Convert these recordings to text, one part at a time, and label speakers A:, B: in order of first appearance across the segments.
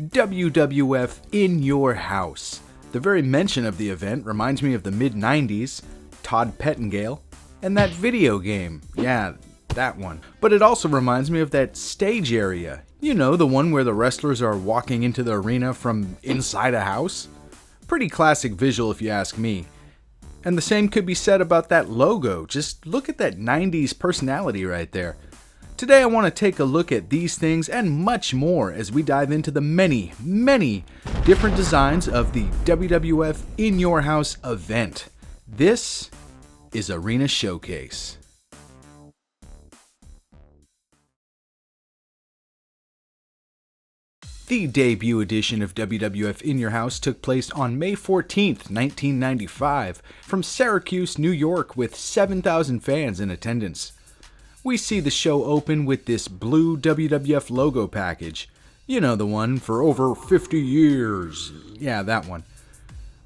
A: WWF In Your House. The very mention of the event reminds me of the mid-90s, Todd Pettingale, and that video game. Yeah, that one. But it also reminds me of that stage area. You know, the one where the wrestlers are walking into the arena from inside a house? Pretty classic visual if you ask me. And the same could be said about that logo. Just look at that 90s personality right there. Today I want to take a look at these things and much more as we dive into the many, many different designs of the WWF In Your House event. This is Arena Showcase. The debut edition of WWF In Your House took place on May 14th, 1995, from Syracuse, New York, with 7,000 fans in attendance. We see the show open with this blue WWF logo package. You know, the one for over 50 years. Yeah, that one.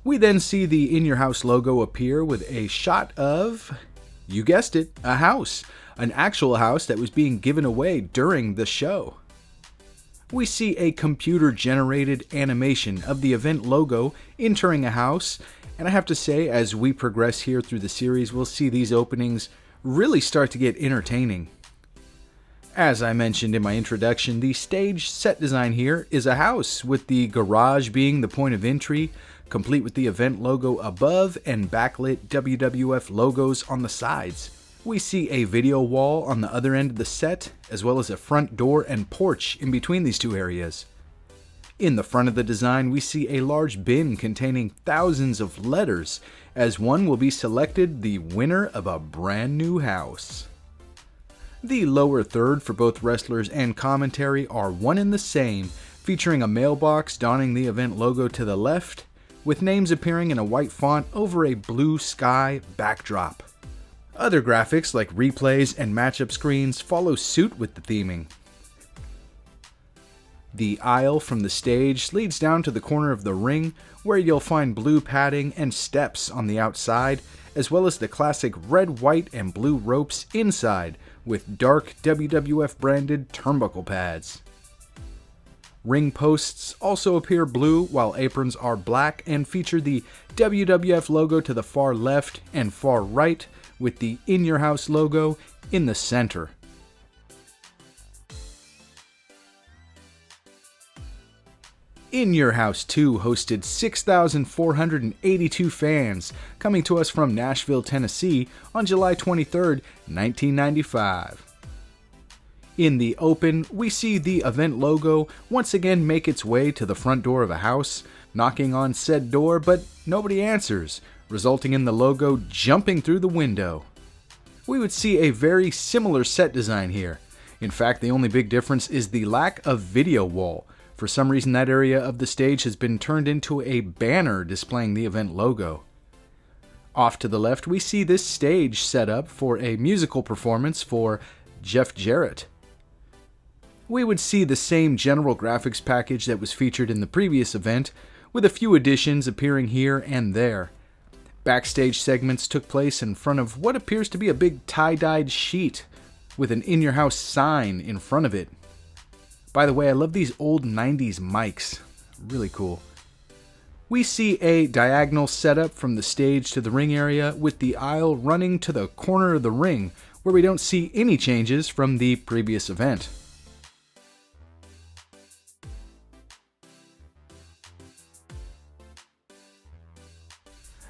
A: We then see the In Your House logo appear with a shot of, you guessed it, a house. An actual house that was being given away during the show. We see a computer-generated animation of the event logo entering a house, and I have to say, as we progress here through the series, we'll see these openings really start to get entertaining. As I mentioned in my introduction, the stage set design here is a house, with the garage being the point of entry, complete with the event logo above and backlit WWF logos on the sides. We see a video wall on the other end of the set, as well as a front door and porch in between these two areas. In the front of the design, we see a large bin containing thousands of letters, as one will be selected the winner of a brand new house. The lower third for both wrestlers and commentary are one and the same, featuring a mailbox donning the event logo to the left, with names appearing in a white font over a blue sky backdrop. Other graphics like replays and matchup screens follow suit with the theming. The aisle from the stage leads down to the corner of the ring, where you'll find blue padding and steps on the outside, as well as the classic red, white, and blue ropes inside, with dark WWF branded turnbuckle pads. Ring posts also appear blue, while aprons are black and feature the WWF logo to the far left and far right, with the In Your House logo in the center. In Your House 2 hosted 6,482 fans, coming to us from Nashville, Tennessee on July 23, 1995. In the open, we see the event logo once again make its way to the front door of a house, knocking on said door, but nobody answers, resulting in the logo jumping through the window. We would see a very similar set design here. In fact, the only big difference is the lack of video wall. For some reason, that area of the stage has been turned into a banner displaying the event logo. Off to the left, we see this stage set up for a musical performance for Jeff Jarrett. We would see the same general graphics package that was featured in the previous event, with a few additions appearing here and there. Backstage segments took place in front of what appears to be a big tie-dyed sheet with an In Your House sign in front of it. By the way, I love these old 90s mics. Really cool. We see a diagonal setup from the stage to the ring area, with the aisle running to the corner of the ring, where we don't see any changes from the previous event.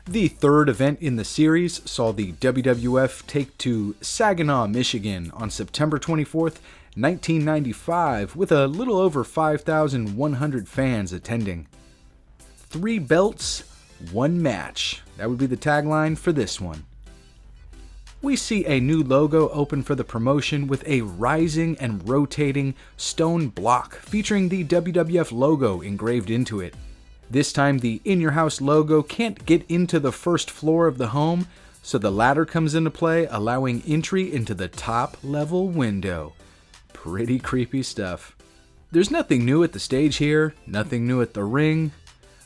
A: The third event in the series saw the WWF take to Saginaw, Michigan on September 24th, 1995, with a little over 5,100 fans attending. 3 belts, 1 match. That would be the tagline for this one. We see a new logo open for the promotion with a rising and rotating stone block featuring the WWF logo engraved into it. This time the In Your House logo can't get into the first floor of the home, so the ladder comes into play, allowing entry into the top level window. Pretty creepy stuff. There's nothing new at the stage here, nothing new at the ring.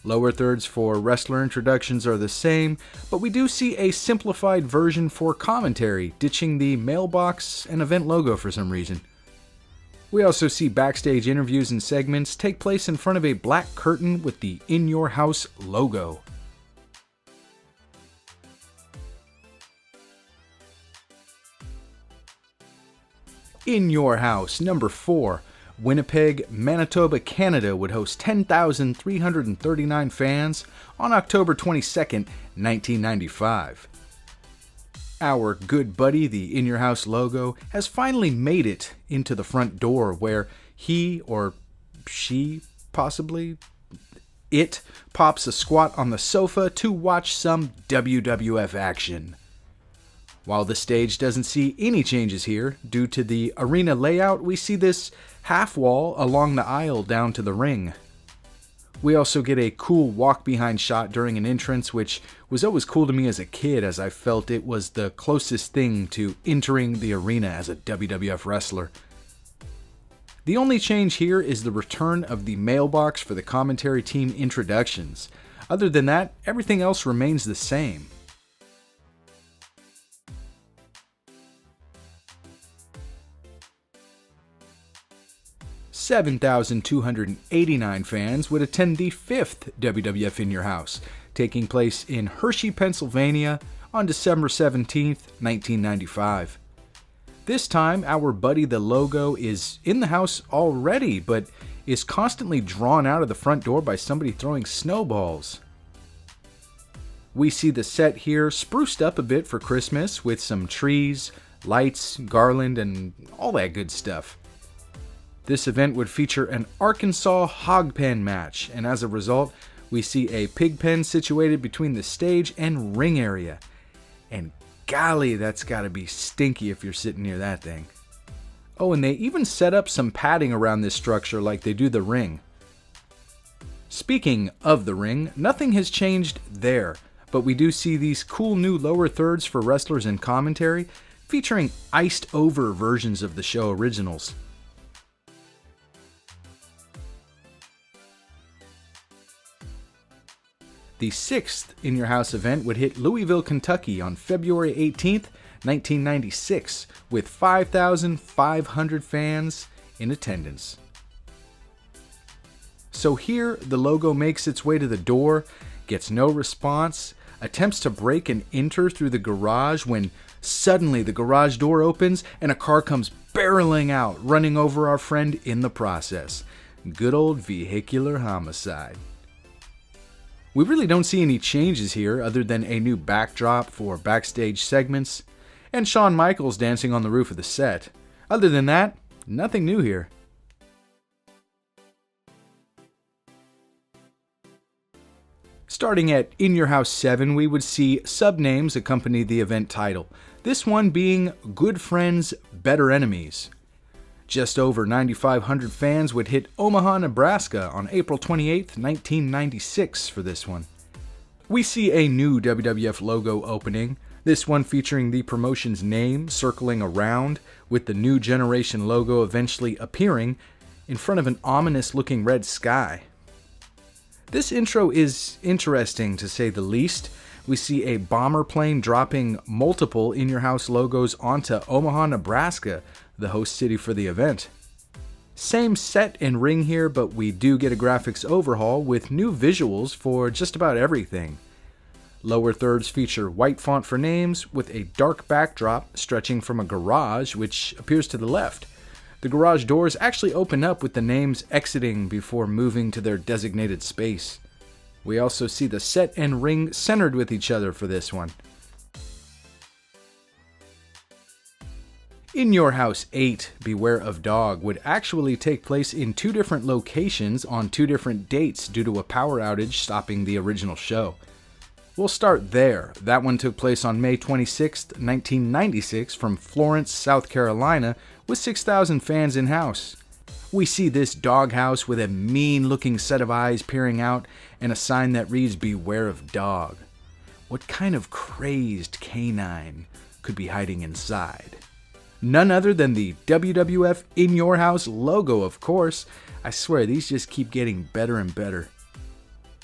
A: Lower thirds for wrestler introductions are the same, but we do see a simplified version for commentary, ditching the mailbox and event logo for some reason. We also see backstage interviews and segments take place in front of a black curtain with the In Your House logo. In Your House, number 4. Winnipeg, Manitoba, Canada would host 10,339 fans on October 22, 1995. Our good buddy, the In Your House logo, has finally made it into the front door where he or she, possibly, it pops a squat on the sofa to watch some WWF action. While the stage doesn't see any changes here, due to the arena layout, we see this half wall along the aisle down to the ring. We also get a cool walk-behind shot during an entrance, which was always cool to me as a kid, as I felt it was the closest thing to entering the arena as a WWF wrestler. The only change here is the return of the mailbox for the commentary team introductions. Other than that, everything else remains the same. $7,289 fans would attend the 5th WWF In Your House, taking place in Hershey, Pennsylvania on December 17, 1995. This time, our buddy the logo is in the house already, but is constantly drawn out of the front door by somebody throwing snowballs. We see the set here spruced up a bit for Christmas with some trees, lights, garland, and all that good stuff. This event would feature an Arkansas hog pen match, and as a result, we see a pig pen situated between the stage and ring area. And golly, that's gotta be stinky if you're sitting near that thing. Oh, and they even set up some padding around this structure like they do the ring. Speaking of the ring, nothing has changed there, but we do see these cool new lower thirds for wrestlers and commentary, featuring iced over versions of the show originals. The 6th In Your House event would hit Louisville, Kentucky on February 18th, 1996, with 5,500 fans in attendance. So here, the logo makes its way to the door, gets no response, attempts to break and enter through the garage when suddenly the garage door opens and a car comes barreling out, running over our friend in the process. Good old vehicular homicide. We really don't see any changes here other than a new backdrop for backstage segments and Shawn Michaels dancing on the roof of the set. Other than that, nothing new here. Starting at In Your House 7, we would see subnames accompany the event title, this one being Good Friends, Better Enemies. Just over 9,500 fans would hit Omaha, Nebraska on April 28, 1996 for this one. We see a new WWF logo opening, this one featuring the promotion's name circling around, with the New Generation logo eventually appearing in front of an ominous-looking red sky. This intro is interesting to say the least. We see a bomber plane dropping multiple In Your House logos onto Omaha, Nebraska, the host city for the event. Same set and ring here, but we do get a graphics overhaul with new visuals for just about everything. Lower thirds feature white font for names with a dark backdrop stretching from a garage which appears to the left. The garage doors actually open up with the names exiting before moving to their designated space. We also see the set and ring centered with each other for this one. In Your House 8, Beware of Dog would actually take place in 2 different locations on 2 different dates due to a power outage stopping the original show. We'll start there. That one took place on May 26, 1996 from Florence, South Carolina with 6,000 fans in-house. We see this doghouse with a mean-looking set of eyes peering out and a sign that reads Beware of Dog. What kind of crazed canine could be hiding inside? None other than the WWF In Your House logo, of course. I swear, these just keep getting better and better.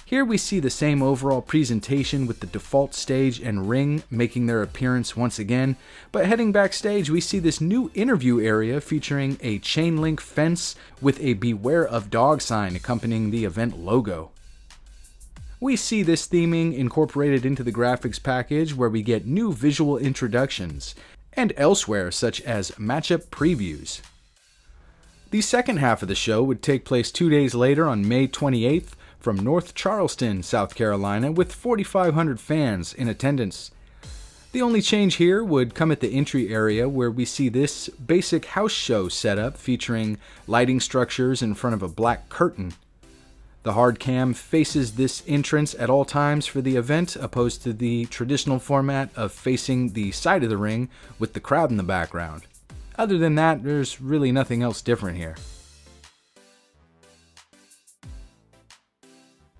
A: Here we see the same overall presentation with the default stage and ring making their appearance once again, but heading backstage we see this new interview area featuring a chain link fence with a "Beware of Dog" sign accompanying the event logo. We see this theming incorporated into the graphics package where we get new visual introductions, and elsewhere such as matchup previews. The second half of the show would take place 2 days later on May 28th from North Charleston, South Carolina, with 4,500 fans in attendance. The only change here would come at the entry area where we see this basic house show setup featuring lighting structures in front of a black curtain. The hard cam faces this entrance at all times for the event, opposed to the traditional format of facing the side of the ring with the crowd in the background. Other than that, there's really nothing else different here.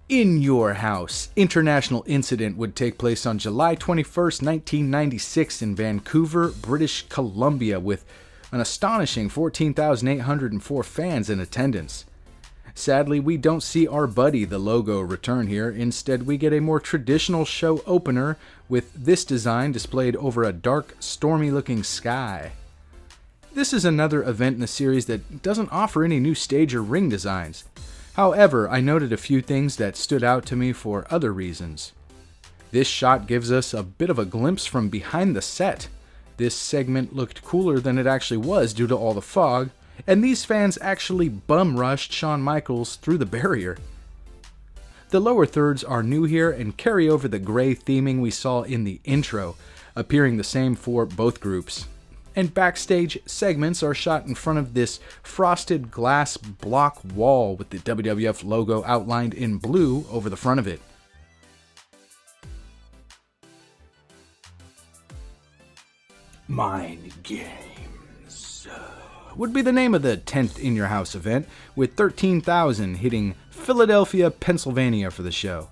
A: In Your House International Incident would take place on July 21st, 1996 in Vancouver, British Columbia, with an astonishing 14,804 fans in attendance. Sadly, we don't see our buddy the logo return here. Instead, we get a more traditional show opener with this design displayed over a dark, stormy-looking sky. This is another event in the series that doesn't offer any new stage or ring designs. However, I noted a few things that stood out to me for other reasons. This shot gives us a bit of a glimpse from behind the set. This segment looked cooler than it actually was due to all the fog, and these fans actually bum-rushed Shawn Michaels through the barrier. The lower thirds are new here and carry over the gray theming we saw in the intro, appearing the same for both groups. And backstage segments are shot in front of this frosted glass block wall with the WWF logo outlined in blue over the front of it. Mind Games would be the name of the 10th In Your House event, with 13,000 hitting Philadelphia, Pennsylvania for the show.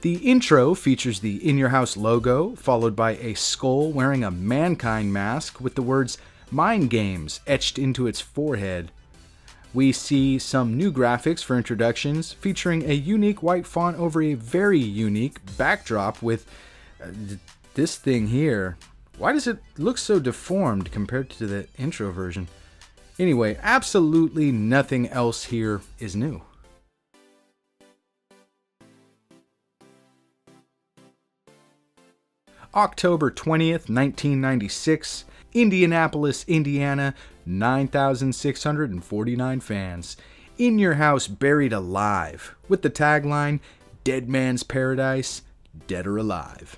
A: The intro features the In Your House logo, followed by a skull wearing a Mankind mask with the words Mind Games etched into its forehead. We see some new graphics for introductions, featuring a unique white font over a very unique backdrop with this thing here. Why does it look so deformed compared to the intro version? Anyway, absolutely nothing else here is new. October 20th, 1996, Indianapolis, Indiana, 9,649 fans. In Your House Buried Alive, with the tagline, Dead Man's Paradise, Dead or Alive.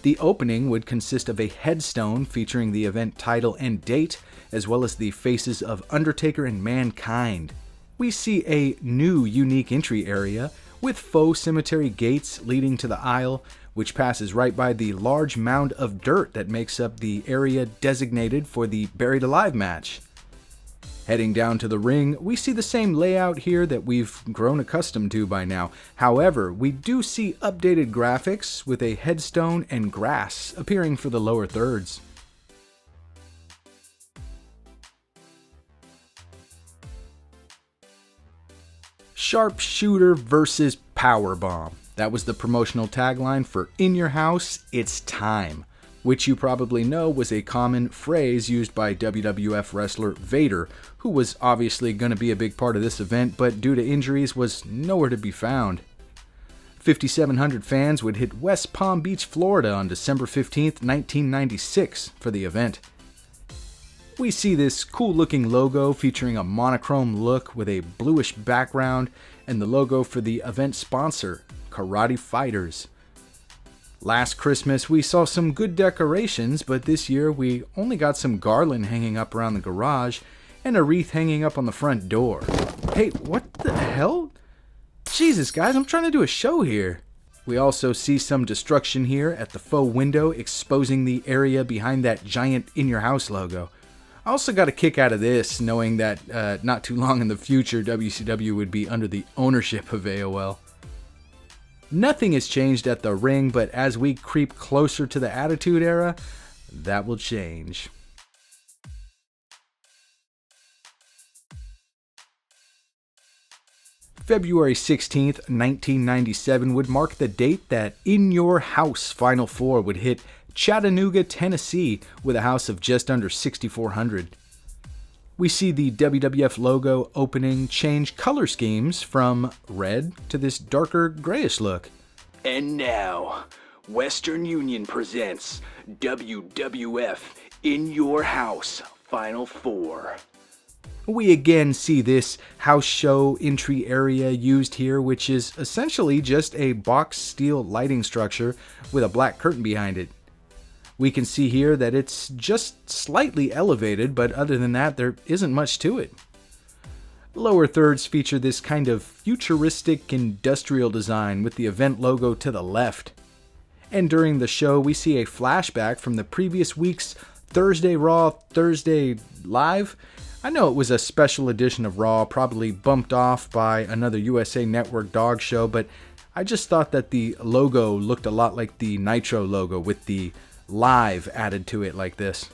A: The opening would consist of a headstone featuring the event title and date, as well as the faces of Undertaker and Mankind. We see a new unique entry area with faux cemetery gates leading to the aisle, which passes right by the large mound of dirt that makes up the area designated for the Buried Alive match. Heading down to the ring, we see the same layout here that we've grown accustomed to by now. However, we do see updated graphics with a headstone and grass appearing for the lower thirds. Sharpshooter versus Powerbomb. That was the promotional tagline for In Your House, It's Time, which you probably know was a common phrase used by WWF wrestler Vader, who was obviously going to be a big part of this event, but due to injuries was nowhere to be found. 5,700 fans would hit West Palm Beach, Florida on December 15th, 1996 for the event. We see this cool-looking logo featuring a monochrome look with a bluish background and the logo for the event sponsor, Karate Fighters. Last Christmas, we saw some good decorations, but this year we only got some garland hanging up around the garage and a wreath hanging up on the front door. Hey, what the hell? Jesus, guys, I'm trying to do a show here. We also see some destruction here at the faux window, exposing the area behind that giant In Your House logo. I also got a kick out of this, knowing that not too long in the future, WCW would be under the ownership of AOL. Nothing has changed at the ring, but as we creep closer to the Attitude Era, that will change. February 16th, 1997 would mark the date that In Your House Final Four would hit Chattanooga, Tennessee, with a house of just under 6,400. We see the WWF logo opening change color schemes from red to this darker grayish look. And now, Western Union presents WWF In Your House Final Four. We again see this house show entry area used here, which is essentially just a box steel lighting structure with a black curtain behind it. We can see here that it's just slightly elevated, but other than that, there isn't much to it. Lower thirds feature this kind of futuristic industrial design with the event logo to the left. And during the show, we see a flashback from the previous week's Thursday Raw, Thursday Live. I know it was a special edition of Raw, probably bumped off by another USA Network dog show, but I just thought that the logo looked a lot like the Nitro logo with the live added to it like this.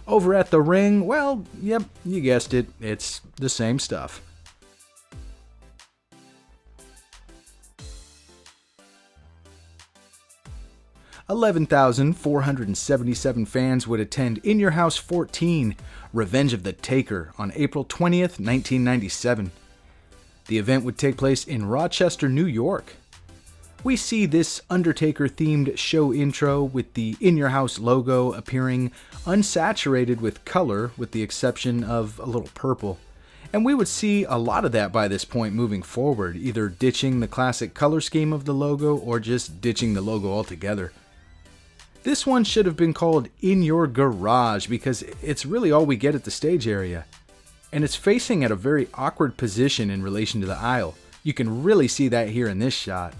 A: Over at the ring, well, yep, you guessed it, it's the same stuff. $11,477 fans would attend In Your House 14, Revenge of the Taker, on April 20th, 1997. The event would take place in Rochester, New York. We see this Undertaker-themed show intro with the In Your House logo appearing unsaturated with color, with the exception of a little purple. And we would see a lot of that by this point moving forward, either ditching the classic color scheme of the logo or just ditching the logo altogether. This one should have been called In Your Garage because it's really all we get at the stage area. And it's facing at a very awkward position in relation to the aisle. You can really see that here in this shot.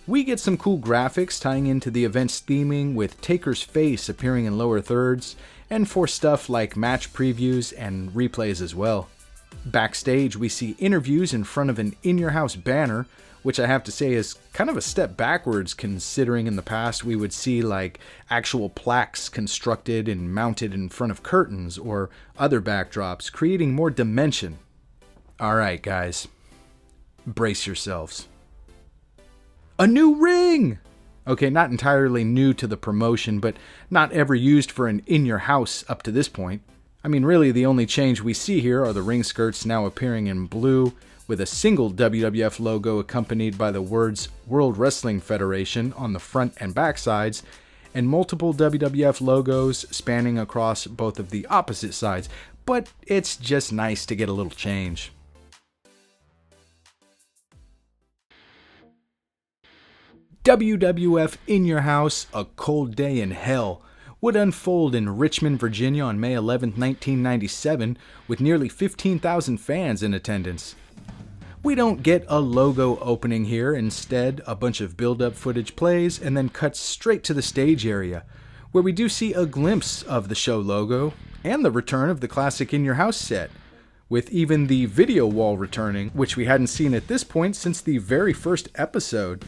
A: We get some cool graphics tying into the event's theming with Taker's face appearing in lower thirds, and for stuff like match previews and replays as well. Backstage, we see interviews in front of an In Your House banner, which I have to say is kind of a step backwards considering in the past we would see like actual plaques constructed and mounted in front of curtains or other backdrops, creating more dimension. Alright guys, brace yourselves. A new ring! Okay, not entirely new to the promotion, but not ever used for an In Your House up to this point. I mean, really the only change we see here are the ring skirts now appearing in blue, with a single WWF logo accompanied by the words World Wrestling Federation on the front and back sides, and multiple WWF logos spanning across both of the opposite sides, but it's just nice to get a little change. WWF In Your House, A Cold Day in Hell, would unfold in Richmond, Virginia on May 11, 1997, with nearly 15,000 fans in attendance. We don't get a logo opening here, instead a bunch of build-up footage plays and then cuts straight to the stage area, where we do see a glimpse of the show logo and the return of the classic In Your House set, with even the video wall returning, which we hadn't seen at this point since the very first episode.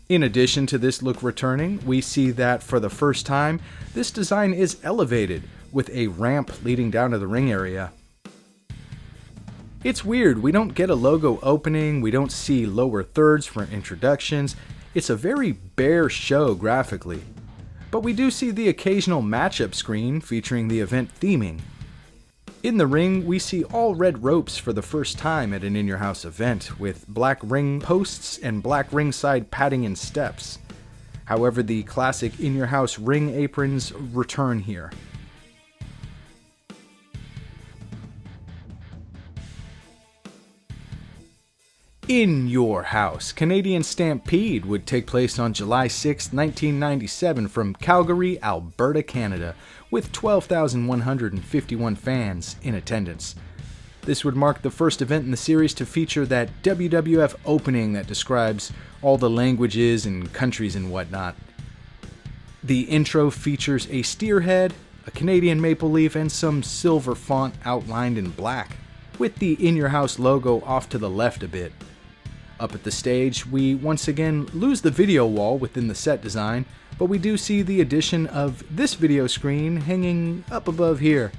A: In addition to this look returning, we see that for the first time, this design is elevated, with a ramp leading down to the ring area. It's weird, we don't get a logo opening, we don't see lower thirds for introductions, it's a very bare show graphically. But we do see the occasional matchup screen featuring the event theming. In the ring, we see all red ropes for the first time at an In Your House event, with black ring posts and black ringside padding and steps. However, the classic In Your House ring aprons return here. In Your House, Canadian Stampede would take place on July 6, 1997 from Calgary, Alberta, Canada, with 12,151 fans in attendance. This would mark the first event in the series to feature that WWF opening that describes all the languages and countries and whatnot. The intro features a steer head, a Canadian maple leaf, and some silver font outlined in black, with the In Your House logo off to the left a bit. Up at the stage, we once again lose the video wall within the set design, but we do see the addition of this video screen hanging up above here.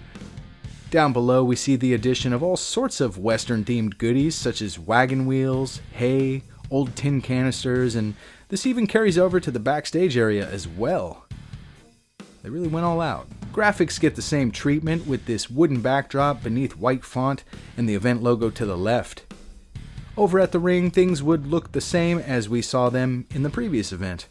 A: Down below, we see the addition of all sorts of Western-themed goodies, such as wagon wheels, hay, old tin canisters, and this even carries over to the backstage area as well. They really went all out. Graphics get the same treatment with this wooden backdrop beneath white font and the event logo to the left. Over at the ring, things would look the same as we saw them in the previous event.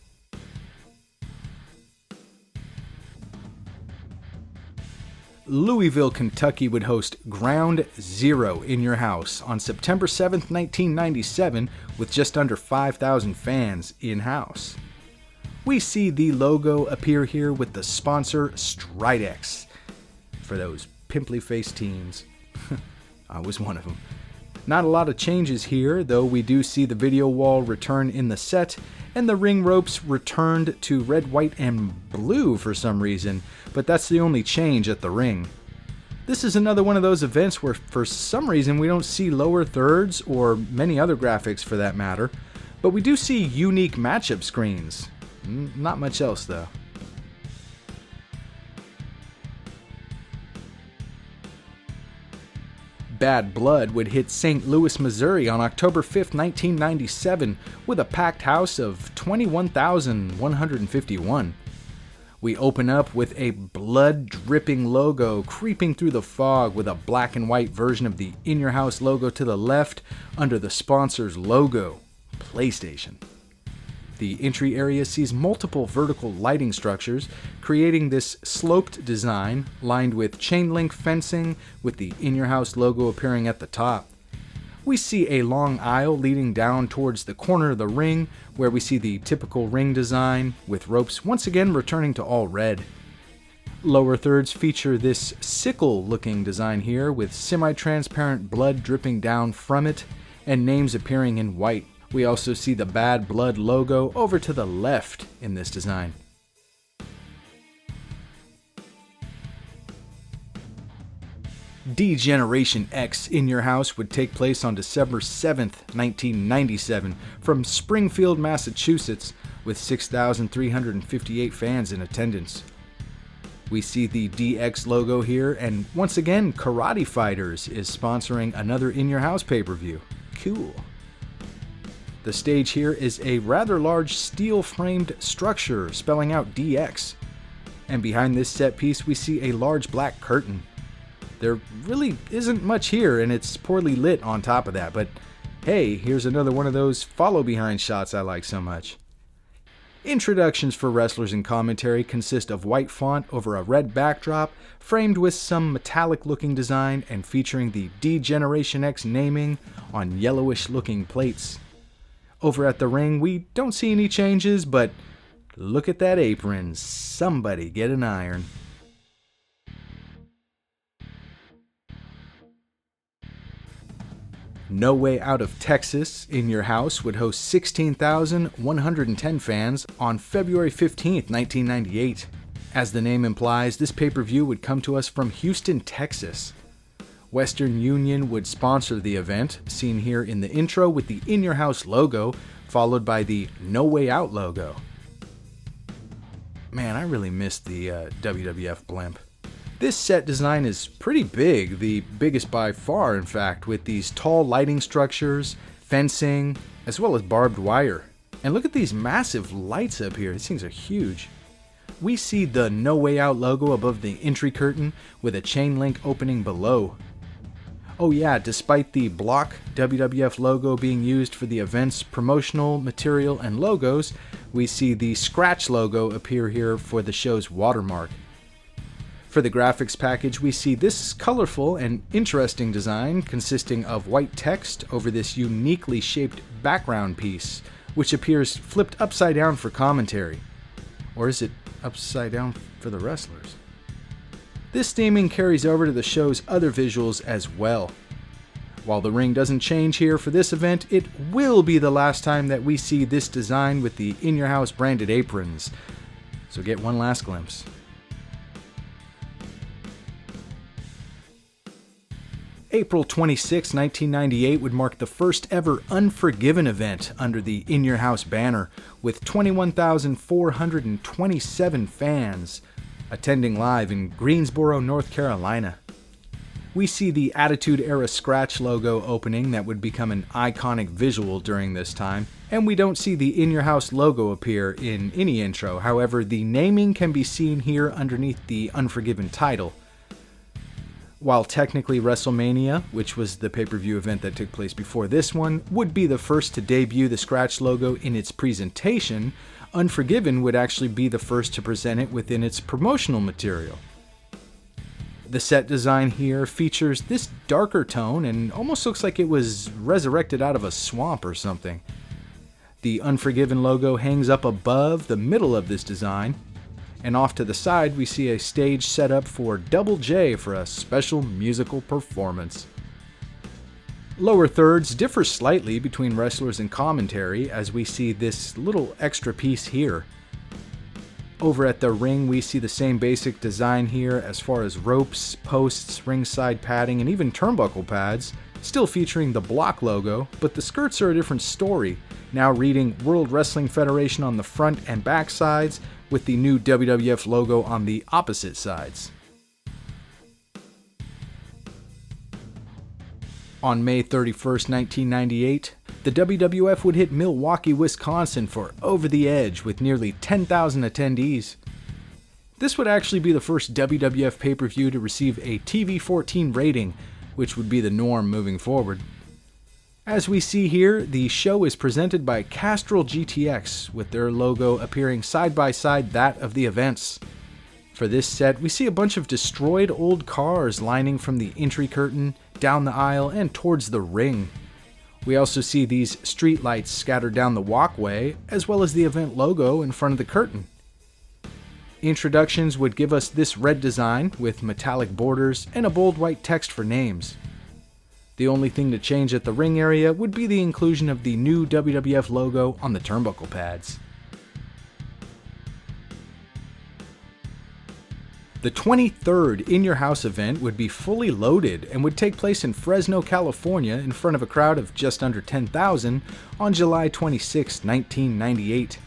A: Louisville, Kentucky would host Ground Zero in Your House on September 7th, 1997, with just under 5,000 fans in-house. We see the logo appear here with the sponsor Stridex for those pimply-faced teens. I was one of them. Not a lot of changes here, though we do see the video wall return in the set, and the ring ropes returned to red, white, and blue for some reason, but that's the only change at the ring. This is another one of those events where for some reason we don't see lower thirds or many other graphics for that matter, but we do see unique matchup screens. Not much else though. Bad Blood would hit St. Louis, Missouri on October 5th, 1997 with a packed house of 21,151. We open up with a blood-dripping logo creeping through the fog with a black and white version of the In Your House logo to the left under the sponsor's logo, PlayStation. The entry area sees multiple vertical lighting structures, creating this sloped design lined with chain link fencing with the In Your House logo appearing at the top. We see a long aisle leading down towards the corner of the ring, where we see the typical ring design, with ropes once again returning to all red. Lower thirds feature this sickle-looking design here, with semi-transparent blood dripping down from it, and names appearing in white. We also see the Bad Blood logo over to the left in this design. D-Generation X In Your House would take place on December 7th, 1997 from Springfield, Massachusetts, with 6,358 fans in attendance. We see the DX logo here, and once again, Karate Fighters is sponsoring another In Your House pay-per-view. Cool. The stage here is a rather large steel-framed structure spelling out DX. And behind this set piece we see a large black curtain. There really isn't much here, and it's poorly lit on top of that, but hey, here's another one of those follow-behind shots I like so much. Introductions for wrestlers and commentary consist of white font over a red backdrop, framed with some metallic-looking design and featuring the D-Generation X naming on yellowish-looking plates. Over at the ring, we don't see any changes, but look at that apron. Somebody get an iron. No Way Out of Texas In Your House would host 16,110 fans on February 15th, 1998. As the name implies, this pay-per-view would come to us from Houston, Texas. Western Union would sponsor the event, seen here in the intro with the In Your House logo, followed by the No Way Out logo. Man, I really missed the WWF blimp. This set design is pretty big, the biggest by far in fact, with these tall lighting structures, fencing, as well as barbed wire. And look at these massive lights up here, these things are huge. We see the No Way Out logo above the entry curtain with a chain link opening below. Oh yeah, despite the block WWF logo being used for the event's promotional material and logos, we see the scratch logo appear here for the show's watermark. For the graphics package, we see this colorful and interesting design consisting of white text over this uniquely shaped background piece, which appears flipped upside down for commentary. Or is it upside down for the wrestlers? This theming carries over to the show's other visuals as well. While the ring doesn't change here for this event, it will be the last time that we see this design with the In Your House branded aprons. So get one last glimpse. April 26, 1998 would mark the first ever Unforgiven event under the In Your House banner, with 21,427 fans attending live in Greensboro, North Carolina. We see the Attitude Era Scratch logo opening that would become an iconic visual during this time, and we don't see the In Your House logo appear in any intro. However, the naming can be seen here underneath the Unforgiven title. While technically WrestleMania, which was the pay-per-view event that took place before this one, would be the first to debut the Scratch logo in its presentation, Unforgiven would actually be the first to present it within its promotional material. The set design here features this darker tone and almost looks like it was resurrected out of a swamp or something. The Unforgiven logo hangs up above the middle of this design, and off to the side we see a stage set up for Double J for a special musical performance. Lower thirds differ slightly between wrestlers and commentary as we see this little extra piece here. Over at the ring, we see the same basic design here as far as ropes, posts, ringside padding, and even turnbuckle pads, still featuring the block logo, but the skirts are a different story, now reading World Wrestling Federation on the front and back sides, with the new WWF logo on the opposite sides. On May 31st, 1998, the WWF would hit Milwaukee, Wisconsin for Over the Edge with nearly 10,000 attendees. This would actually be the first WWF pay-per-view to receive a TV-14 rating, which would be the norm moving forward. As we see here, the show is presented by Castrol GTX, with their logo appearing side by side that of the events. For this set, we see a bunch of destroyed old cars lining from the entry curtain, down the aisle, and towards the ring. We also see these street lights scattered down the walkway, as well as the event logo in front of the curtain. Introductions would give us this red design with metallic borders and a bold white text for names. The only thing to change at the ring area would be the inclusion of the new WWF logo on the turnbuckle pads. The 23rd In Your House event would be fully loaded and would take place in Fresno, California in front of a crowd of just under 10,000 on July 26, 1998.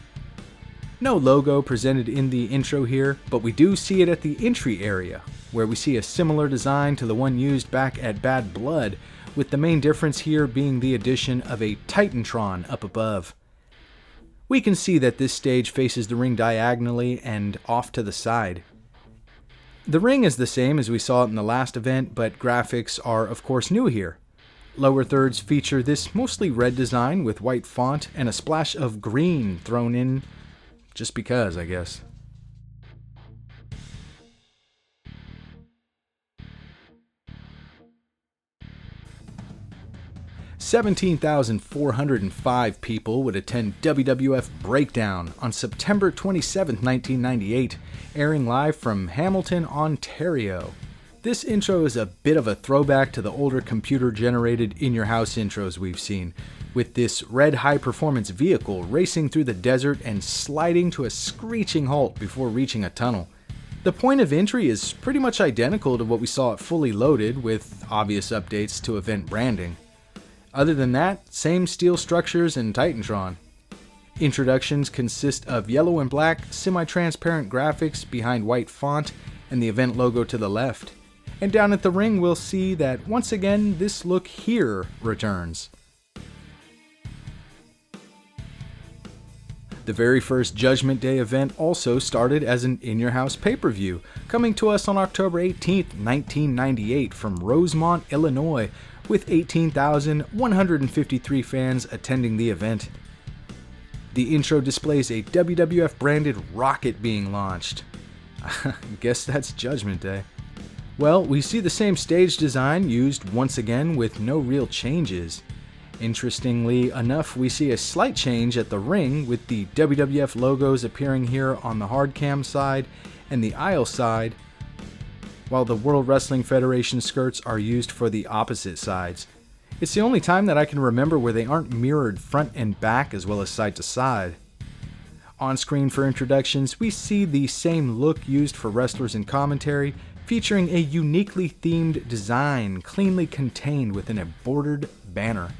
A: No logo presented in the intro here, but we do see it at the entry area, where we see a similar design to the one used back at Bad Blood, with the main difference here being the addition of a Titantron up above. We can see that this stage faces the ring diagonally and off to the side. The ring is the same as we saw it in the last event, but graphics are of course new here. Lower thirds feature this mostly red design with white font and a splash of green thrown in just because, I guess. $17,405 people would attend WWF Breakdown on September 27, 1998, airing live from Hamilton, Ontario. This intro is a bit of a throwback to the older computer-generated In Your House intros we've seen, with this red high-performance vehicle racing through the desert and sliding to a screeching halt before reaching a tunnel. The point of entry is pretty much identical to what we saw at Fully Loaded, with obvious updates to event branding. Other than that, same steel structures and Titantron. Introductions consist of yellow and black, semi-transparent graphics behind white font and the event logo to the left. And down at the ring we'll see that once again this look here returns. The very first Judgment Day event also started as an In Your House pay-per-view, coming to us on October 18, 1998 from Rosemont, Illinois, with 18,153 fans attending the event. The intro displays a WWF-branded rocket being launched. I guess that's Judgment Day. Well, we see the same stage design used once again with no real changes. Interestingly enough, we see a slight change at the ring with the WWF logos appearing here on the hardcam side and the aisle side, while the World Wrestling Federation skirts are used for the opposite sides. It's the only time that I can remember where they aren't mirrored front and back as well as side to side. On screen for introductions, we see the same look used for wrestlers in commentary, featuring a uniquely themed design cleanly contained within a bordered banner.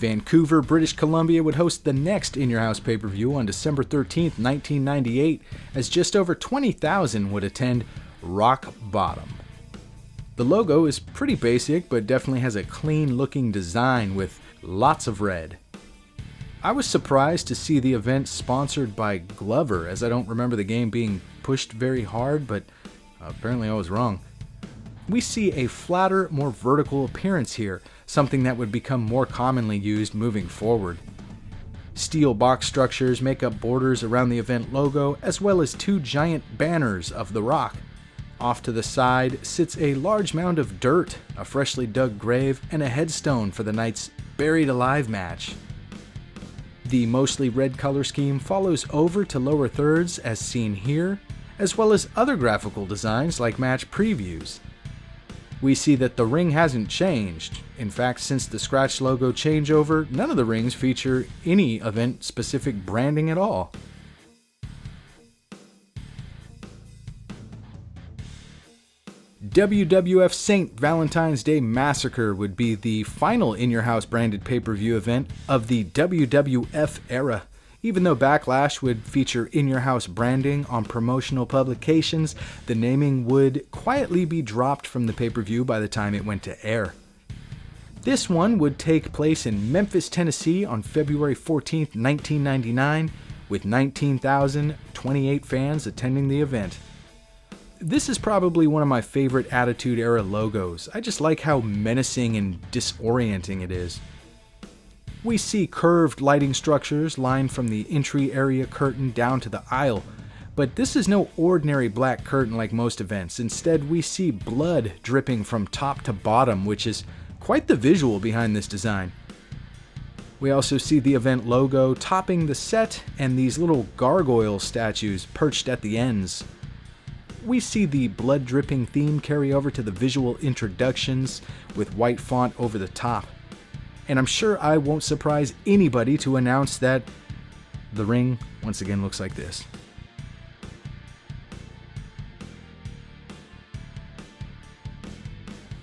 A: Vancouver, British Columbia would host the next In Your House pay-per-view on December 13th, 1998, as just over 20,000 would attend Rock Bottom. The logo is pretty basic, but definitely has a clean-looking design with lots of red. I was surprised to see the event sponsored by Glover, as I don't remember the game being pushed very hard, but apparently I was wrong. We see a flatter, more vertical appearance here, something that would become more commonly used moving forward. Steel box structures make up borders around the event logo, as well as two giant banners of The Rock. Off to the side sits a large mound of dirt, a freshly dug grave, and a headstone for the night's Buried Alive match. The mostly red color scheme follows over to lower thirds as seen here, as well as other graphical designs like match previews. We see that the ring hasn't changed. In fact, since the scratch logo changeover, none of the rings feature any event-specific branding at all. WWF St. Valentine's Day Massacre would be the final In Your House branded pay-per-view event of the WWF era. Even though Backlash would feature In Your House branding on promotional publications, the naming would quietly be dropped from the pay-per-view by the time it went to air. This one would take place in Memphis, Tennessee on February 14, 1999, with 19,028 fans attending the event. This is probably one of my favorite Attitude Era logos. I just like how menacing and disorienting it is. We see curved lighting structures lined from the entry area curtain down to the aisle, but this is no ordinary black curtain like most events. Instead, we see blood dripping from top to bottom, which is quite the visual behind this design. We also see the event logo topping the set and these little gargoyle statues perched at the ends. We see the blood-dripping theme carry over to the visual introductions with white font over the top. And I'm sure I won't surprise anybody to announce that the ring once again looks like this.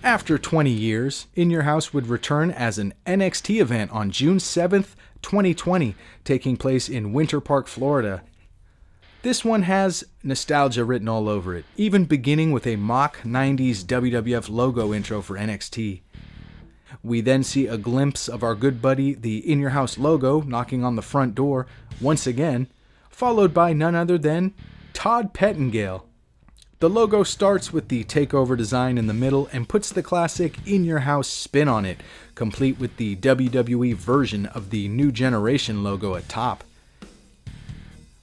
A: After 20 years, In Your House would return as an NXT event on June 7th, 2020, taking place in Winter Park, Florida. This one has nostalgia written all over it, even beginning with a mock 90s WWF logo intro for NXT. We then see a glimpse of our good buddy, the In Your House logo, knocking on the front door once again, followed by none other than Todd Pettengill. The logo starts with the takeover design in the middle and puts the classic In Your House spin on it, complete with the WWE version of the New Generation logo at top.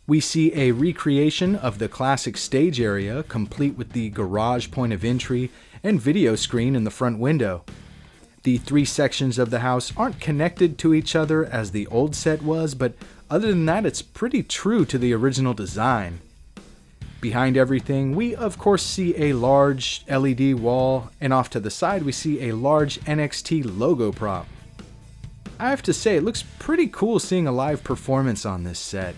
A: We see a recreation of the classic stage area, complete with the garage point of entry and video screen in the front window. The three sections of the house aren't connected to each other as the old set was, but other than that, it's pretty true to the original design. Behind everything, we of course see a large LED wall, and off to the side we see a large NXT logo prop. I have to say, it looks pretty cool seeing a live performance on this set.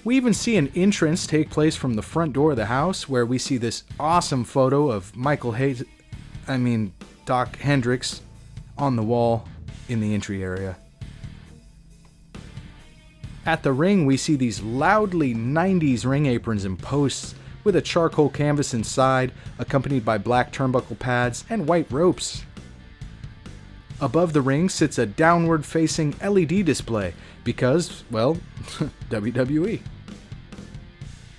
A: We even see an entrance take place from the front door of the house, where we see this awesome photo of Doc Hendricks on the wall in the entry area. At the ring, we see these loudly 90s ring aprons and posts with a charcoal canvas inside, accompanied by black turnbuckle pads and white ropes. Above the ring sits a downward-facing LED display because, well, WWE.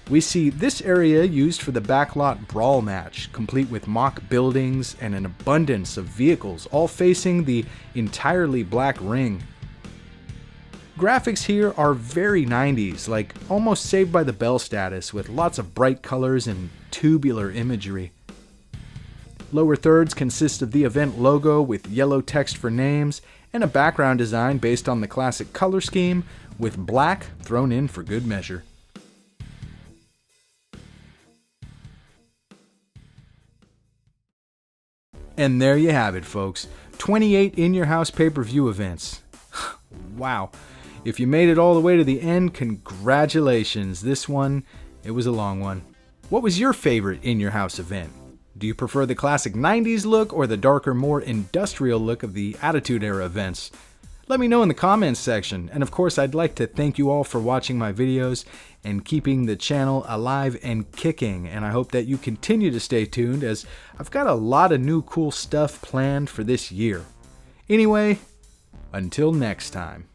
A: We see this area used for the backlot brawl match, complete with mock buildings and an abundance of vehicles, all facing the entirely black ring. Graphics here are very 90s, like almost Saved by the Bell status, with lots of bright colors and tubular imagery. Lower thirds consist of the event logo with yellow text for names, and a background design based on the classic color scheme, with black thrown in for good measure. And there you have it, folks. 28 In Your House pay-per-view events. Wow. If you made it all the way to the end, congratulations. This one, it was a long one. What was your favorite In Your House event? Do you prefer the classic 90s look or the darker, more industrial look of the Attitude Era events? Let me know in the comments section, and of course I'd like to thank you all for watching my videos and keeping the channel alive and kicking, and I hope that you continue to stay tuned as I've got a lot of new cool stuff planned for this year. Anyway, until next time.